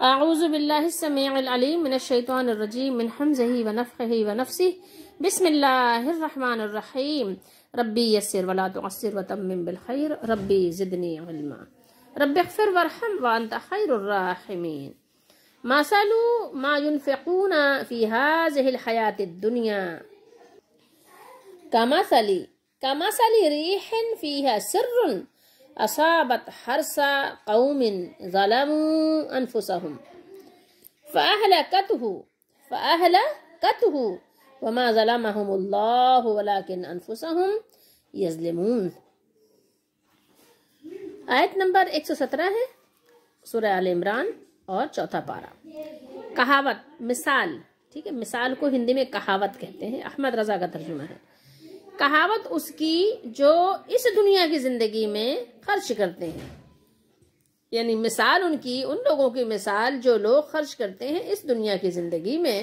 اعوذ باللہ السمیع العلیم من الشیطان الرجیم من حمزہ ونفخہ ونفسہ بسم اللہ الرحمن الرحیم ربی یسر ولا تعسر وتمم بالخیر ربی زدنی علما رب اغفر وارحم وانت خیر الراحمین مثل ما ينفقون في هذه الحیاة الدنیا كمثل ريح فيها سر أصابت حرث قوم ظلموا أنفسهم فأهلكته وما ظلمهم الله ولكن أنفسهم يظلمون۔ آیت نمبر 117 ہے سورہ آل عمران اور چوتھا پارہ۔ کہاوت، مثال، ٹھیک ہے، مثال کو ہندی میں کہاوت کہتے ہیں، احمد رضا کا ترجمہ ہے۔ کہاوت اس کی جو اس دنیا کی زندگی میں خرچ کرتے ہیں، یعنی مثال ان کی، ان لوگوں کی مثال جو لوگ خرچ کرتے ہیں اس دنیا کی زندگی میں،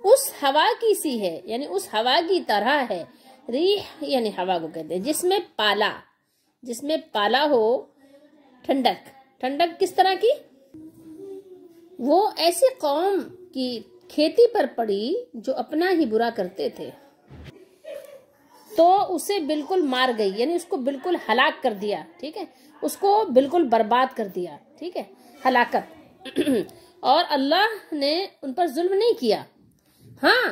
اس ہوا کی سی ہے، یعنی اس ہوا کی طرح ہے۔ ریح یعنی ہوا کو کہتے ہیں جس میں پالا ہو، ٹھنڈک کس طرح کی؟ وہ ایسی قوم کی کھیتی پر پڑی جو اپنا ہی برا کرتے تھے تو اسے بالکل مار گئی، یعنی اس کو بالکل ہلاک کر دیا، ٹھیک ہے، اس کو بالکل برباد کر دیا، ٹھیک ہے، ہلاکت۔ اور اللہ نے ان پر ظلم نہیں کیا، ہاں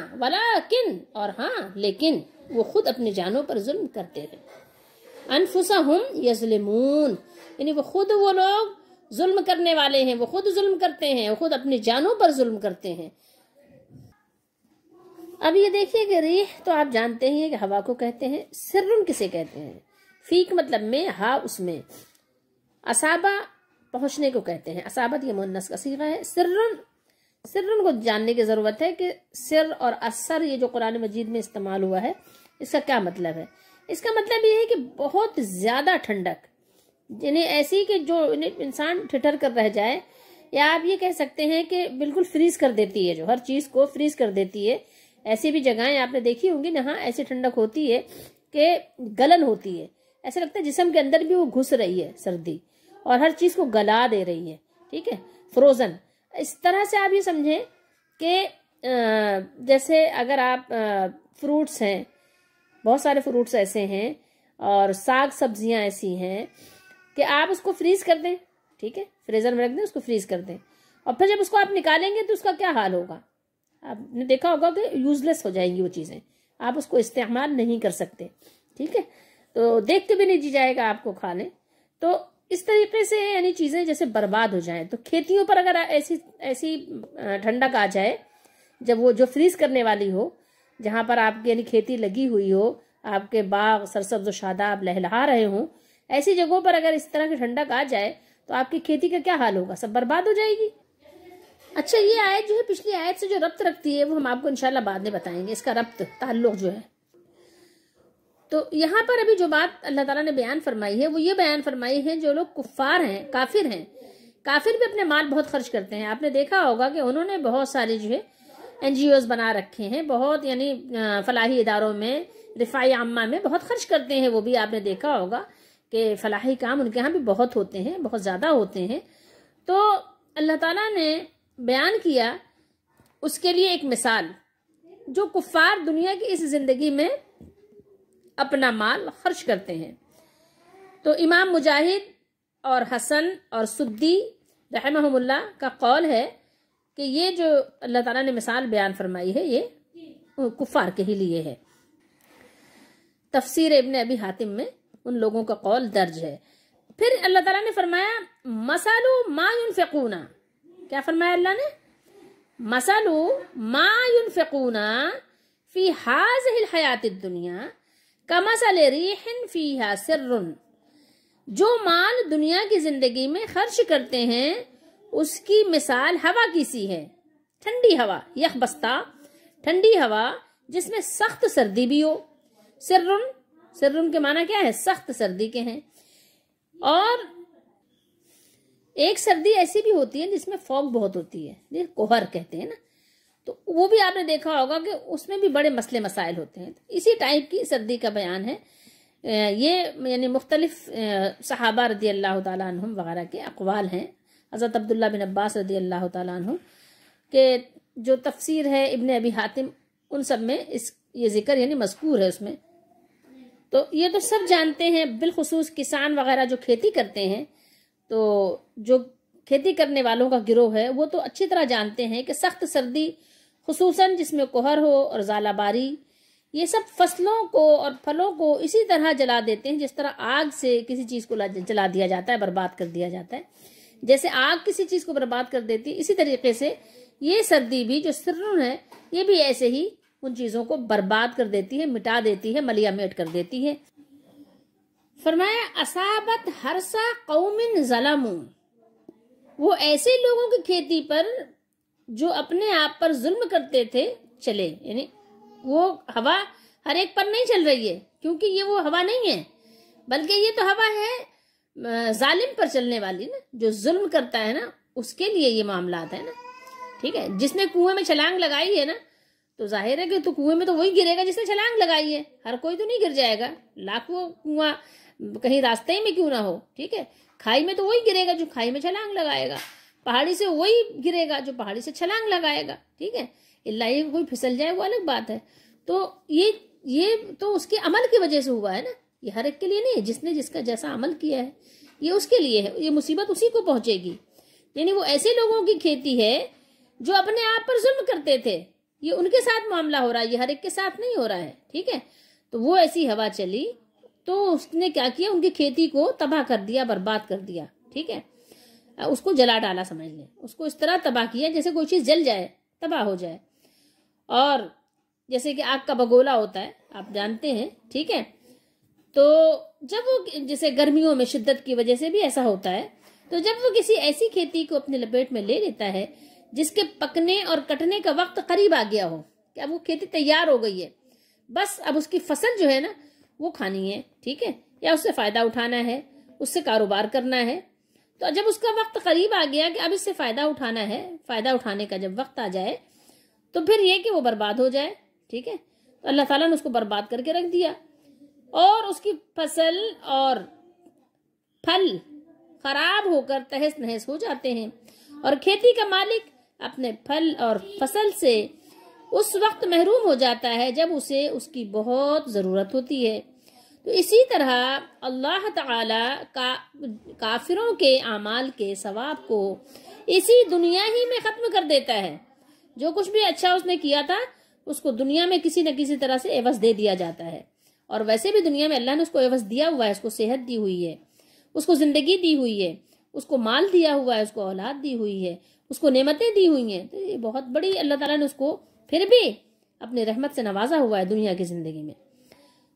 لیکن وہ خود اپنی جانوں پر ظلم کرتے تھے۔ انفسہم یظلمون، یعنی وہ لوگ ظلم کرنے والے ہیں، وہ خود ظلم کرتے ہیں، وہ خود اپنی جانوں پر ظلم کرتے ہیں۔ اب یہ دیکھیے کہ ریح تو آپ جانتے ہیں کہ ہوا کو کہتے ہیں، سرن کسے کہتے ہیں؟ فیک مطلب میں، ہا اس میں، اصابہ پہنچنے کو کہتے ہیں، اصابت یہ مؤنث کا صیغہ ہے۔ سرن کو جاننے کی ضرورت ہے کہ سر اور اثر یہ جو قرآن مجید میں استعمال ہوا ہے اس کا کیا مطلب ہے۔ اس کا مطلب یہ ہے کہ بہت زیادہ ٹھنڈک، یعنی ایسی کہ جو انسان ٹھٹر کر رہ جائے، یا آپ یہ کہہ سکتے ہیں کہ بالکل فریز کر دیتی ہے، جو ہر چیز کو فریز کر دیتی ہے۔ ایسی بھی جگہیں آپ نے دیکھی ہوں گی جہاں ایسی ٹھنڈک ہوتی ہے کہ گلن ہوتی ہے، ایسا لگتا ہے جسم کے اندر بھی وہ گھس رہی ہے سردی، اور ہر چیز کو گلا دے رہی ہے، ٹھیک ہے، فروزن۔ اس طرح سے آپ یہ سمجھیں کہ جیسے اگر آپ فروٹس ہیں، بہت سارے فروٹس ایسے ہیں اور ساگ سبزیاں ایسی ہیں کہ آپ اس کو فریز کر دیں، ٹھیک ہے، فریزر میں رکھ دیں، اس کو فریز کر دیں، اور پھر جب اس کو آپ نکالیں گے تو اس کا کیا حال ہوگا؟ آپ نے دیکھا ہوگا کہ یوزلیس ہو جائیں گی وہ چیزیں، آپ اس کو استعمال نہیں کر سکتے، ٹھیک ہے، تو دیکھ کے بھی نہیں جی جائے گا آپ کو کھا لیں۔ تو اس طریقے سے یعنی چیزیں جیسے برباد ہو جائیں، تو کھیتیوں پر اگر ایسی ٹھنڈک آ جائے، جب وہ جو فریز کرنے والی ہو، جہاں پر آپ کی یعنی کھیتی لگی ہوئی ہو، آپ کے باغ سرسبز و شاداب لہلہا رہے ہوں، ایسی جگہوں پر اگر اس طرح کی ٹھنڈک آ جائے تو آپ کی کھیتی کا کیا حال ہوگا؟ سب برباد ہو جائے گی۔ اچھا، یہ آیت جو ہے پچھلی آیت سے جو ربط رکھتی ہے وہ ہم آپ کو انشاءاللہ بعد میں بتائیں گے، اس کا ربط، تعلق جو ہے۔ تو یہاں پر ابھی جو بات اللہ تعالیٰ نے بیان فرمائی ہے وہ یہ بیان فرمائی ہے جو لوگ کفار ہیں، کافر ہیں، کافر بھی اپنے مال بہت خرچ کرتے ہیں۔ آپ نے دیکھا ہوگا کہ انہوں نے بہت ساری جو ہے NGOs بنا رکھے ہیں، بہت یعنی فلاحی اداروں میں، رفاعی عامہ میں بہت خرچ کرتے ہیں۔ وہ بھی آپ نے دیکھا ہوگا کہ فلاحی کام ان کے ہاں بھی بہت ہوتے ہیں، بہت زیادہ ہوتے ہیں۔ تو اللہ تعالیٰ نے بیان کیا اس کے لیے ایک مثال، جو کفار دنیا کی اس زندگی میں اپنا مال خرچ کرتے ہیں۔ تو امام مجاہد اور حسن اور سدی رحمہم اللہ کا قول ہے کہ یہ جو اللہ تعالیٰ نے مثال بیان فرمائی ہے یہ کفار کے ہی لیے ہے۔ تفسیر ابن ابی حاتم میں ان لوگوں کا قول درج ہے۔ پھر اللہ تعالیٰ نے فرمایا مثل ما ينفقون، کیا فرمایا اللہ نے؟ مثل ما ينفقون في هذه الحیات الدنیا کمثل ریح فیہا سر، جو مال دنیا کی زندگی میں خرچ کرتے ہیں اس کی مثال ہوا کی سی ہے، ٹھنڈی ہوا، یخ بستہ ٹھنڈی ہوا جس میں سخت سردی بھی ہو۔ سرن کے معنی کیا ہے؟ سخت سردی کے ہیں۔ اور ایک سردی ایسی بھی ہوتی ہے جس میں فوگ بہت ہوتی ہے، کوہر کہتے ہیں نا، تو وہ بھی آپ نے دیکھا ہوگا کہ اس میں بھی بڑے مسئلے مسائل ہوتے ہیں۔ اسی ٹائپ کی سردی کا بیان ہے۔ یہ یعنی مختلف صحابہ رضی اللہ تعالیٰ عنہم وغیرہ کے اقوال ہیں، حضرت عبداللہ بن عباس رضی اللہ تعالیٰ عنہ کہ جو تفسیر ہے ابن ابی حاتم ان سب میں یہ ذکر یعنی مذکور ہے اس میں. تو یہ تو سب جانتے ہیں، بالخصوص کسان وغیرہ جو کھیتی کرتے ہیں، تو جو کھیتی کرنے والوں کا گروہ ہے وہ تو اچھی طرح جانتے ہیں کہ سخت سردی خصوصاً جس میں کوہر ہو اور ژالہ باری، یہ سب فصلوں کو اور پھلوں کو اسی طرح جلا دیتے ہیں جس طرح آگ سے کسی چیز کو جلا دیا جاتا ہے، برباد کر دیا جاتا ہے. جیسے آگ کسی چیز کو برباد کر دیتی، اسی طریقے سے یہ سردی بھی جو سرن ہے یہ بھی ایسے ہی ان چیزوں کو برباد کر دیتی ہے، مٹا دیتی ہے، ملیا میٹ کر دیتی ہے. فرمایا اصابت ہرسا قوم ظلموا، وہ ایسے لوگوں کی کھیتی پر جو اپنے آپ پر ظلم کرتے تھے چلے. یعنی وہ ہوا ہر ایک پر نہیں چل رہی ہے، کیونکہ یہ وہ ہوا نہیں ہے، بلکہ یہ تو ہوا ہے ظالم پر چلنے والی نا، جو ظلم کرتا ہے نا اس کے لیے یہ معاملات ہیں نا. ٹھیک ہے، جس نے کنویں میں چھلانگ لگائی ہے نا تو ظاہر ہے کہ تو کنویں میں تو وہی گرے گا جس نے چھلانگ لگائی ہے، ہر کوئی تو نہیں گر جائے گا، لاکھوں کنواں کہیں راستے میں کیوں نہ ہو. ٹھیک ہے، کھائی میں تو وہی گرے گا جو کھائی میں چھلانگ لگائے گا، پہاڑی سے وہی گرے گا جو پہاڑی سے چھلانگ لگائے گا. ٹھیک ہے، اللہ یہ کوئی پھسل جائے وہ الگ بات ہے. تو یہ تو اس کے عمل کی وجہ سے ہوا ہے نا، یہ ہر ایک کے لیے نہیں ہے. جس نے جس کا جیسا عمل کیا ہے یہ اس کے لیے ہے، یہ مصیبت اسی کو پہنچے گی. یعنی وہ ایسے لوگوں کی کھیتی ہے جو اپنے آپ پر ظلم کرتے تھے، یہ ان کے ساتھ معاملہ ہو رہا ہے، یہ ہر ایک کے ساتھ نہیں ہو رہا ہے. ٹھیک ہے، تو وہ ایسی ہوا چلی تو اس نے کیا کیا، ان کی کھیتی کو تباہ کر دیا، برباد کر دیا. ٹھیک ہے، اس کو جلا ڈالا سمجھ لیں، اس کو اس طرح تباہ کیا جیسے کوئی چیز جل جائے، تباہ ہو جائے. اور جیسے کہ آگ کا بگولا ہوتا ہے آپ جانتے ہیں. ٹھیک ہے، تو جب وہ جیسے گرمیوں میں شدت کی وجہ سے بھی ایسا ہوتا ہے، تو جب وہ کسی ایسی کھیتی کو اپنے لپیٹ میں لے لیتا ہے جس کے پکنے اور کٹنے کا وقت قریب آ گیا ہو، کہ اب وہ کھیتی تیار ہو گئی ہے، بس اب اس کی فصل جو ہے نا وہ کھانی ہے. ٹھیک ہے، یا اس سے فائدہ اٹھانا ہے، اس سے کاروبار کرنا ہے. تو جب اس کا وقت قریب آ گیا کہ اب اس سے فائدہ اٹھانا ہے، فائدہ اٹھانے کا جب وقت آ جائے تو پھر یہ کہ وہ برباد ہو جائے. ٹھیک ہے، تو اللہ تعالیٰ نے اس کو برباد کر کے رکھ دیا اور اس کی فصل اور پھل خراب ہو کر تہس نہس ہو جاتے ہیں، اور کھیتی کا مالک اپنے پھل اور فصل سے اس وقت محروم ہو جاتا ہے جب اسے اس کی بہت ضرورت ہوتی ہے. تو اسی طرح اللہ تعالی کا کافروں کے اعمال کے ثواب کو اسی دنیا ہی میں ختم کر دیتا ہے. جو کچھ بھی اچھا اس نے کیا تھا اس کو دنیا میں کسی نہ کسی طرح سے عوض دے دیا جاتا ہے. اور ویسے بھی دنیا میں اللہ نے اس کو عوض دیا ہوا ہے، اس کو صحت دی ہوئی ہے، اس کو زندگی دی ہوئی ہے، اس کو مال دیا ہوا ہے، اس کو اولاد دی ہوئی ہے، اس کو نعمتیں دی ہوئی ہیں. تو یہ بہت بڑی اللہ تعالیٰ نے اس کو پھر بھی اپنی رحمت سے نوازا ہوا ہے دنیا کی زندگی میں.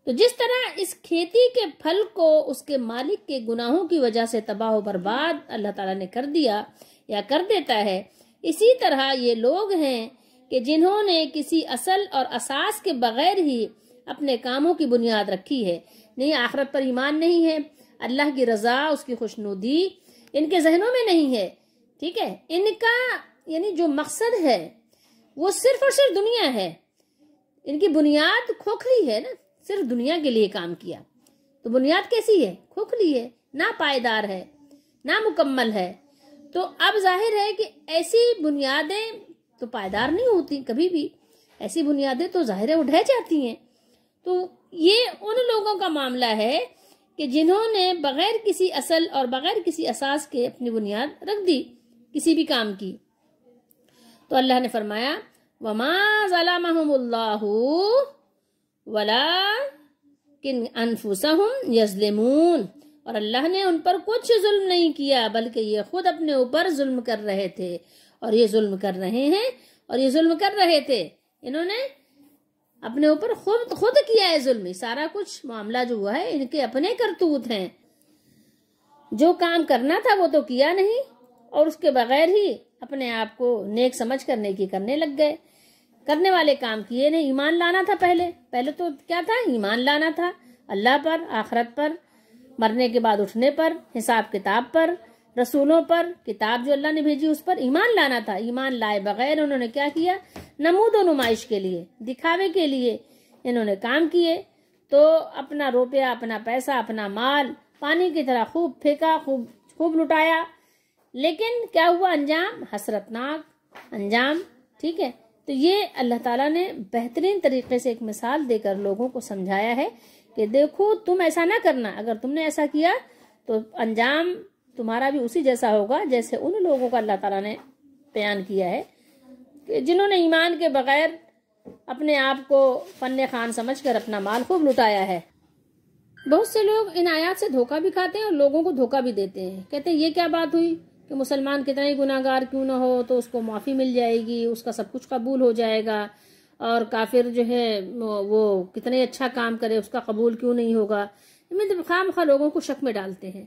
تو جس طرح اس کھیتی کے پھل کو اس کے مالک کے گناہوں کی وجہ سے تباہ و برباد اللہ تعالیٰ نے کر دیا یا کر دیتا ہے، اسی طرح یہ لوگ ہیں کہ جنہوں نے کسی اصل اور اساس کے بغیر ہی اپنے کاموں کی بنیاد رکھی ہے. نہیں آخرت پر ایمان نہیں ہے، اللہ کی رضا، اس کی خوشنودی ان کے ذہنوں میں نہیں ہے. ٹھیک ہے، ان کا یعنی جو مقصد ہے وہ صرف اور صرف دنیا ہے. ان کی بنیاد کھوکھلی ہے نا، صرف دنیا کے لیے کام کیا تو بنیاد کیسی ہے؟ کھوکھلی ہے، نا پائیدار ہے، نا مکمل ہے. تو اب ظاہر ہے کہ ایسی بنیادیں تو پائیدار نہیں ہوتی کبھی بھی، ایسی بنیادیں تو ظاہر ہے وہ ڈھہ جاتی ہیں. تو یہ ان لوگوں کا معاملہ ہے کہ جنہوں نے بغیر کسی اصل اور بغیر کسی اساس کے اپنی بنیاد رکھ دی کسی بھی کام کی. تو اللہ نے فرمایا وَمَا ظَلَمَهُمُ اللَّهُ وَلَكِنْ أَنفُسَهُمْ يَظْلِمُونَ، اور اللہ نے ان پر کچھ ظلم نہیں کیا بلکہ یہ خود اپنے اوپر ظلم کر رہے تھے، اور یہ ظلم کر رہے ہیں، اور یہ ظلم کر رہے تھے. انہوں نے اپنے اوپر خود کیا ہے ظلم. سارا کچھ معاملہ جو ہوا ہے ان کے اپنے کرتوت ہیں. جو کام کرنا تھا وہ تو کیا نہیں، اور اس کے بغیر ہی اپنے آپ کو نیک سمجھ کر نیکی کرنے لگ گئے. کرنے والے کام کیے نہیں. ایمان لانا تھا پہلے تو کیا تھا؟ ایمان لانا تھا اللہ پر، آخرت پر، مرنے کے بعد اٹھنے پر، حساب کتاب پر، رسولوں پر، کتاب جو اللہ نے بھیجی اس پر ایمان لانا تھا. ایمان لائے بغیر انہوں نے کیا کیا؟ نمود و نمائش کے لیے، دکھاوے کے لیے انہوں نے کام کیے. تو اپنا روپیہ، اپنا پیسہ، اپنا مال پانی کی طرح خوب پھینکا، خوب لٹایا. لیکن کیا ہوا انجام؟ حسرتناک انجام. ٹھیک ہے، تو یہ اللہ تعالیٰ نے بہترین طریقے سے ایک مثال دے کر لوگوں کو سمجھایا ہے کہ دیکھو تم ایسا نہ کرنا، اگر تم نے ایسا کیا تو انجام تمہارا بھی اسی جیسا ہوگا جیسے ان لوگوں کا اللہ تعالیٰ نے بیان کیا ہے کہ جنہوں نے ایمان کے بغیر اپنے آپ کو فن خان سمجھ کر اپنا مال خوب لٹایا ہے. بہت سے لوگ ان آیات سے دھوکہ بھی کھاتے ہیں اور لوگوں کو دھوکہ بھی دیتے ہیں. کہتے ہیں یہ کیا بات ہوئی کہ مسلمان کتنا ہی گناہ گار کیوں نہ ہو تو اس کو معافی مل جائے گی، اس کا سب کچھ قبول ہو جائے گا، اور کافر جو ہے وہ کتنے اچھا کام کرے اس کا قبول کیوں نہیں ہوگا. خام خواہ لوگوں کو شک میں ڈالتے ہیں.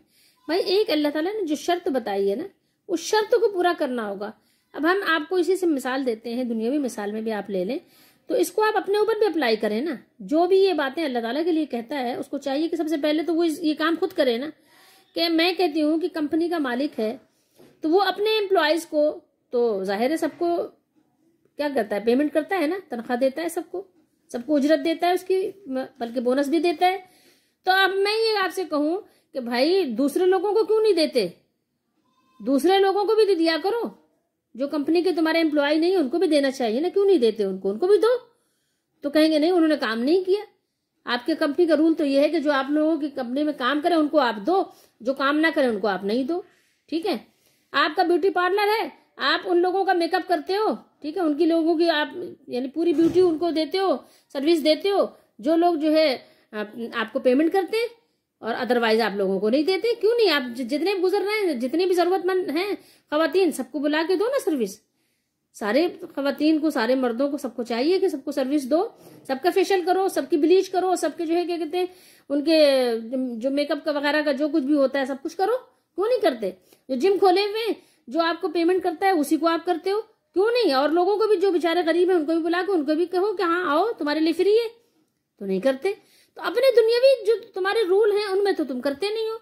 بھائی ایک اللہ تعالیٰ نے جو شرط بتائی ہے نا، اس شرط کو پورا کرنا ہوگا. اب ہم آپ کو اسی سے مثال دیتے ہیں، دنیاوی مثال میں بھی آپ لے لیں تو اس کو آپ اپنے اوپر بھی اپلائی کریں نا. جو بھی یہ باتیں اللہ تعالیٰ کے لیے کہتا ہے اس کو چاہیے کہ سب سے پہلے تو وہ یہ کام خود کرے نا. کہ میں کہتی ہوں کہ کمپنی کا مالک ہے تو وہ اپنے امپلائیز کو تو ظاہر ہے سب کو کیا کرتا ہے، پیمنٹ کرتا ہے نا، تنخواہ دیتا ہے، سب کو اجرت دیتا ہے اس کی، بلکہ بونس بھی دیتا ہے. تو اب میں یہ آپ سے کہوں کہ بھائی دوسرے لوگوں کو کیوں نہیں دیتے؟ دوسرے لوگوں کو بھی دیا کرو، جو کمپنی کے تمہارے امپلائی نہیں ان کو بھی دینا چاہیے نا. کیوں نہیں دیتے؟ ان کو بھی دو. تو کہیں گے نہیں انہوں نے کام نہیں کیا. آپ کے کمپنی کا رول تو یہ ہے کہ جو آپ لوگوں کی کمپنی میں کام کرے ان کو آپ دو، جو کام نہ کرے ان کو آپ نہیں دو. ٹھیک ہے، آپ کا بیوٹی پارلر ہے، آپ ان لوگوں کا میک اپ کرتے ہو، ٹھیک ہے، ان کی لوگوں کی آپ یعنی پوری بیوٹی ان کو دیتے ہو، سروس دیتے ہو، جو لوگ جو ہے آپ کو پیمنٹ کرتے ہیں اور ادروائز آپ لوگوں کو نہیں دیتے. کیوں نہیں؟ آپ جتنے بھی گزر رہے ہیں، جتنے بھی ضرورت مند ہیں خواتین، سب کو بلا کے دو نا سروس. سارے خواتین کو، سارے مردوں کو، سب کو چاہیے کہ سب کو سروس دو، سب کا فیشل کرو، سب کی بلیچ کرو، سب کے جو ہے کیا کہتے ہیں ان کے جو میک اپ کا وغیرہ کا جو کچھ بھی ہوتا ہے سب کچھ کرو. کیوں نہیں کرتے؟ جو جم کھولے ہوئے ہیں، جو آپ کو پیمنٹ کرتا ہے اسی کو آپ کرتے ہو. کیوں نہیں؟ اور لوگوں کو بھی جو بیچارے غریب ہیں ان کو بھی بلا کے ان کو بھی کہو کہ ہاں آؤ تمہارے لیے فری ہے. تو نہیں کرتے. تو اپنے دنیاوی جو تمہارے رول ہیں ان میں تو تم کرتے نہیں ہو.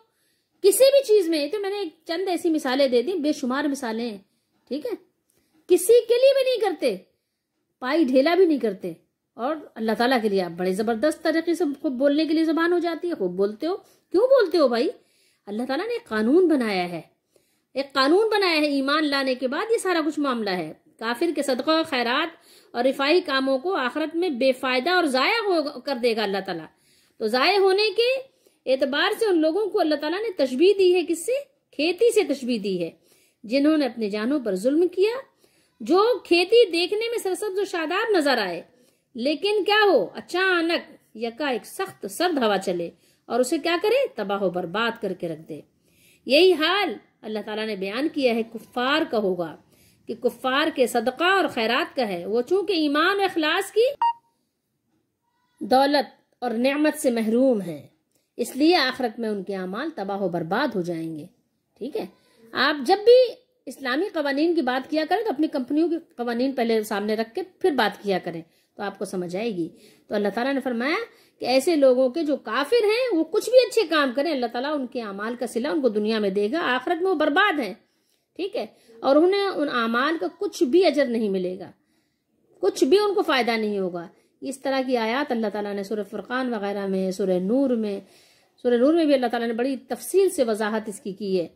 کسی بھی چیز میں تو میں نے چند ایسی مثالیں دے دی، بے شمار مثالیں ہیں. ٹھیک ہے، کسی کے لیے بھی نہیں کرتے، پائی ڈھیلا بھی نہیں کرتے. اور اللہ تعالیٰ کے لیے آپ بڑے زبردست طریقے سے خوب بولنے کے لیے زبان ہو جاتی ہے، خوب بولتے ہو. کیوں بولتے ہو بھائی؟ اللہ تعالیٰ نے ایک قانون بنایا ہے، ایک قانون بنایا ہے. ایمان لانے کے بعد یہ سارا کچھ معاملہ ہے. کافر کے صدقہ خیرات اور رفاہی کاموں کو آخرت میں بے فائدہ اور ضائع کر دے گا اللہ تعالیٰ. تو ضائع ہونے کے اعتبار سے ان لوگوں کو اللہ تعالیٰ نے تشبیہ دی ہے. کس سے؟ کھیتی سے تشبیہ دی ہے. جنہوں نے اپنے جانوں پر ظلم کیا، جو کھیتی دیکھنے میں سرسبز و شاداب نظر آئے، لیکن کیا ہو اچانک یکا ایک سخت سرد ہوا چلے اور اسے کیا کرے؟ تباہ و برباد کر کے رکھ دے. یہی حال اللہ تعالیٰ نے بیان کیا ہے کفار کا ہوگا، کہ کفار کے صدقہ اور خیرات کا ہے. وہ چونکہ ایمان و اخلاص کی دولت اور نعمت سے محروم ہیں، اس لیے آخرت میں ان کے اعمال تباہ و برباد ہو جائیں گے. ٹھیک ہے، آپ جب بھی اسلامی قوانین کی بات کیا کریں تو اپنی کمپنیوں کے قوانین پہلے سامنے رکھ کے پھر بات کیا کریں تو آپ کو سمجھ آئے گی. تو اللہ تعالیٰ نے فرمایا کہ ایسے لوگوں کے جو کافر ہیں وہ کچھ بھی اچھے کام کریں، اللہ تعالیٰ ان کے اعمال کا صلہ ان کو دنیا میں دے گا، آخرت میں وہ برباد ہیں. ٹھیک ہے، اور انہیں ان اعمال کا کچھ بھی اجر نہیں ملے گا، کچھ بھی ان کو فائدہ نہیں ہوگا. اس طرح کی آیات اللہ تعالیٰ نے سورہ فرقان وغیرہ میں، سورہ نور میں بھی اللہ تعالیٰ نے بڑی تفصیل سے وضاحت اس کی ہے،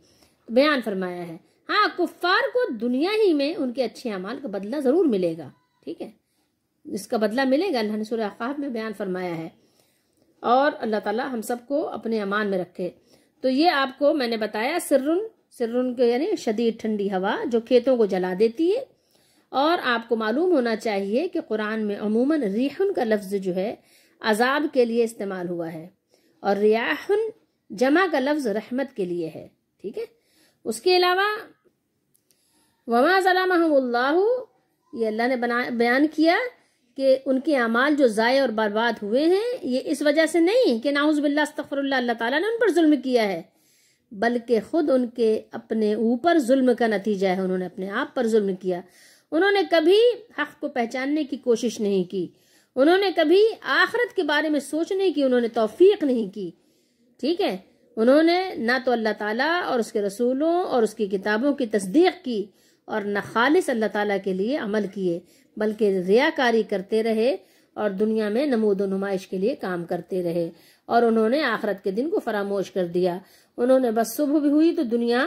بیان فرمایا ہے. ہاں، کفار کو دنیا ہی میں ان کے اچھے اعمال کا بدلہ ضرور ملے گا. ٹھیک ہے، اس کا بدلہ ملے گا، اللہ نے سورہ احقاف میں بیان فرمایا ہے. اور اللہ تعالیٰ ہم سب کو اپنے امان میں رکھے. تو یہ آپ کو میں نے بتایا سرن کے یعنی شدید ٹھنڈی ہوا جو کھیتوں کو جلا دیتی ہے. اور آپ کو معلوم ہونا چاہیے کہ قرآن میں عموماً ریحن کا لفظ جو ہے عذاب کے لیے استعمال ہوا ہے، اور ریاحن جمع کا لفظ رحمت کے لیے ہے. ٹھیک ہے، اس کے علاوہ وما ظلمہم اللہ، یہ اللہ نے بیان کیا کہ ان کے اعمال جو ضائع اور برباد ہوئے ہیں یہ اس وجہ سے نہیں کہ نعوذ باللہ استغفر اللہ، اللہ تعالیٰ نے ان پر ظلم کیا ہے، بلکہ خود ان کے اپنے اوپر ظلم کا نتیجہ ہے. انہوں نے اپنے آپ پر ظلم کیا. انہوں نے کبھی حق کو پہچاننے کی کوشش نہیں کی، انہوں نے کبھی آخرت کے بارے میں سوچنے کی انہوں نے توفیق نہیں کی. ٹھیک ہے، انہوں نے نہ تو اللہ تعالیٰ اور اس کے رسولوں اور اس کی کتابوں کی تصدیق کی اور نہ خالص اللہ تعالیٰ کے لیے عمل کیے، بلکہ ریاکاری کرتے رہے اور دنیا میں نمود و نمائش کے لیے کام کرتے رہے. اور انہوں نے آخرت کے دن کو فراموش کر دیا. انہوں نے بس صبح بھی ہوئی تو دنیا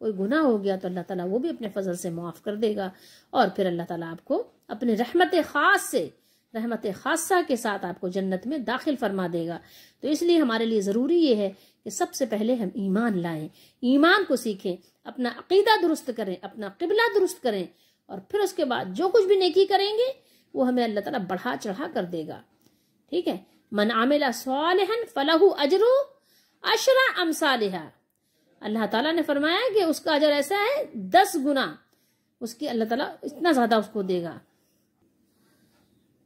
کوئی گناہ ہو گیا تو اللہ تعالیٰ وہ بھی اپنے فضل سے معاف کر دے گا، اور پھر اللہ تعالیٰ آپ کو اپنے رحمت خاصہ کے ساتھ آپ کو جنت میں داخل فرما دے گا۔ تو اس لیے ہمارے لیے ضروری یہ ہے کہ سب سے پہلے ہم ایمان لائیں، ایمان کو سیکھیں، اپنا عقیدہ درست کریں، اپنا قبلہ درست کریں، اور پھر اس کے بعد جو کچھ بھی نیکی کریں گے وہ ہمیں اللہ تعالیٰ بڑھا چڑھا کر دے گا۔ ٹھیک ہے، من عمل صالحا فلہ اجر 10 امثالہ، اللہ تعالیٰ نے فرمایا کہ اس کا اجر ایسا ہے 10 گنا، اس کی اللہ تعالیٰ اتنا زیادہ اس کو دے گا۔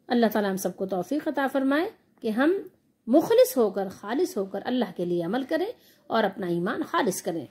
اللہ تعالیٰ ہم سب کو توفیق عطا فرمائے کہ ہم مخلص ہو کر، خالص ہو کر اللہ کے لیے عمل کریں اور اپنا ایمان خالص کریں۔